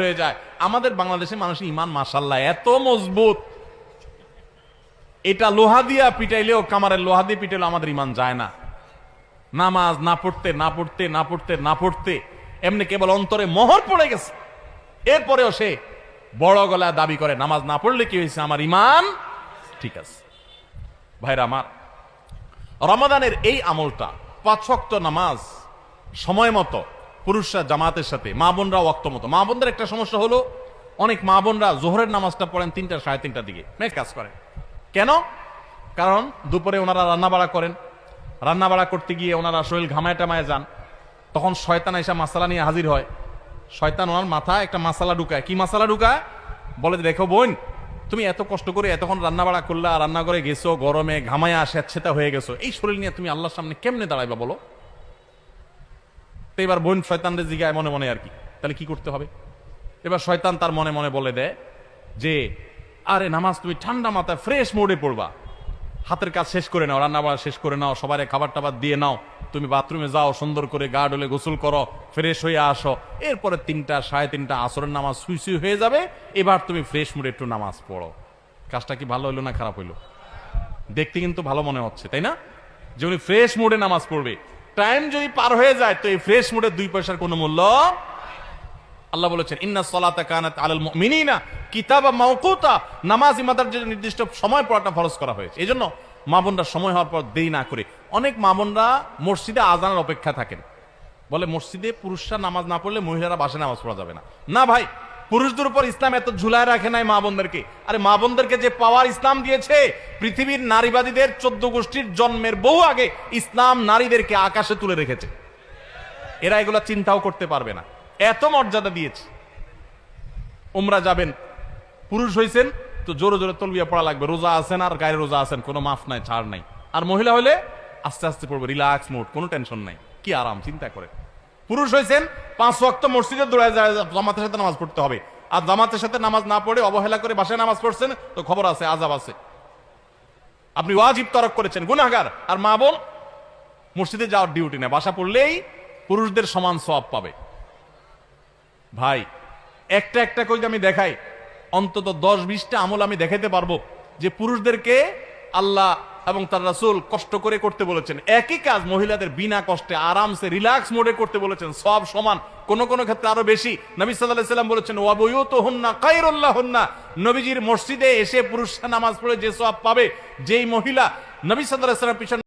হয়ে যায়। আমাদের বাংলাদেশের মানুষের ইমান মাশাআল্লাহ এত মজবুত, এটা লোহা দিয়া পিটাইলেও, কামারের লোহা দিয়ে পিটাইলেও আমাদের ইমান যায় না। নামাজ না পড়তে না পড়তে না পড়তে না পড়তে এমনি কেবল অন্তরে মোহর পড়ে গেছে, এরপরেও সে বড় গলায় দাবি করে নামাজ না পড়লে কি হয়েছে, আমার ইমান ঠিক আছে। ভাইরা আমার, রমাদানের এই আমলটা 5 ওয়াক্ত নামাজ সময় মতো পুরুষরা জামাতের সাথে, মা বোনরা ওয়াক্ত মতো। মা বোনদের একটা সমস্যা হলো, অনেক মা বোনরা জোহরের নামাজটা পড়েন 3টা 3:30টার দিকে, মেঘ কাজ করেন। কেন? কারণ দুপুরে ওনারা রান্না বাড়া করেন, রান্না বাড়া করতে গিয়ে ওনারা শরীর ঘামায় টামায় যান, তখন শয়তান এসে মাসালা নিয়ে হাজির হয়। শয়তান ওনার মাথায় একটা মাসালা ঢুকায়। কি মাসালা ঢুকায়? বলে, দেখো বোন, তুমি এত কষ্ট করে এতক্ষণ রান্না বাড়া করলা, রান্না করে গেছো, গরমে ঘামায়া স্বেচ্ছেতা হয়ে গেছো, এই শরীর নিয়ে তুমি আল্লাহর সামনে কেমনে দাঁড়াইবা বলো? তো এবার বোন শয়তানরে জিগায় মনে মনে আর কি, তাহলে কি করতে হবে? এবার শয়তান তার মনে মনে বলে দেয় যে, আরে নামাজ তুমি ঠান্ডা মাথায় ফ্রেশ মোডে পড়বা, হাতের কাজ শেষ করে নাও, রান্না বাড়া শেষ করে নাও, সবারে খাবার টাবার দিয়ে নাও, তুমি বাথরুমে যাও, সুন্দর করে গা ডলে গোসল করো, ফ্রেশ হয়ে আসো, এরপরে 3টা 3:30 আসরের নামাজ সুই সুই হয়ে যাবে, এবার তুমি ফ্রেশ মুডে একটু নামাজ পড়ো। কাজটা কি ভালো হইলো না খারাপ হইলো? দেখতে কিন্তু ভালো মনে হচ্ছে, তাই না? যে উনি ফ্রেশ মুডে নামাজ পড়বে। টাইম যদি পার হয়ে যায় তো এই ফ্রেশ মুডে 2 পয়সার কোনো মূল্য। আল্লাহ বলেছেন, ইন্না সলাতা কানাত আলাল মুমিনিনা কিতাবা মাওকুতা, নামাজ ইমাদার যে নির্দিষ্ট সময় পড়াটা ফরজ করা হয়েছে। এজন্য মা বোনরা সময় হওয়ার পর দেরি না করে, অনেক মা বোনরা মসজিদে আজানের অপেক্ষা থাকেন, বলে মসজিদে পুরুষরা নামাজ না পড়লে মহিলারা বাসায় নামাজ পড়া যাবে না। না ভাই, পুরুষদের উপর ইসলাম এত ঝুলায় রাখে নাই মা বোনদেরকে। আরে মা বোনদেরকে যে পাওয়ার ইসলাম দিয়েছে, পৃথিবীর নারীবাদীদের 14 গোষ্ঠীর জন্মের বহু আগে ইসলাম নারীদেরকে আকাশে তুলে রেখেছে। এরা এগুলা চিন্তাও করতে পারবে না, এত মর্যাদা দিয়েছে। উমরা যাবেন, পুরুষ হইছেন তো জোরে জোরে তলবিয়া পড়া লাগবে, রোজা আছেন আর গায়ে রোজা আছেন, কোনো মাফ নাই, ছাড় নাই। আর মহিলা হলে আস্তে আস্তে পড়বে, রিল্যাক্স মোড, কোনো টেনশন নাই, কি আরাম, চিন্তা করে। পুরুষ হইছেন 5 ওয়াক্ত মসজিদে দৌড়ায় যায়, জামাতের সাথে নামাজ পড়তে হবে, আর জামাতের সাথে নামাজ না পড়ে অবহেলা করে বাসায় নামাজ পড়ছেন তো খবর আছে, আযাব আছে, আপনি ওয়াজিব তরক করেছেন, গুনাহগার। আর মা বোন মসজিদে যাওয়ার ডিউটি নেই, বাসা পড়লেই পুরুষদের সমান সওয়াব পাবে। ভাই, একটা একটা করে আমি দেখাই, অন্তত 10-20টা আমল আমি দেখাইতে পারবো যে পুরুষদেরকে আল্লাহ এবং তার রাসূল কষ্ট করে করতে বলেছেন। একই কাজ মহিলাদের বিনা কষ্টে আরামসে রিল্যাক্স মোডে করতে বলেছেন, সব সমান, কোন কোন ক্ষেত্রে আরো বেশি। নবী সাল্লাল্লাহু আলাইহি ওয়াসাল্লাম বলেছেন, ওয়া বুয়ুতুহুন্না খায়রুল লাহুন্না, নবীজির মসজিদে এসে পুরুষরা নামাজ পড়ে যে সওয়াব পাবে, যেই মহিলা নবী সাল্লাল্লাহু আলাইহি ওয়াসাল্লাম পিছনে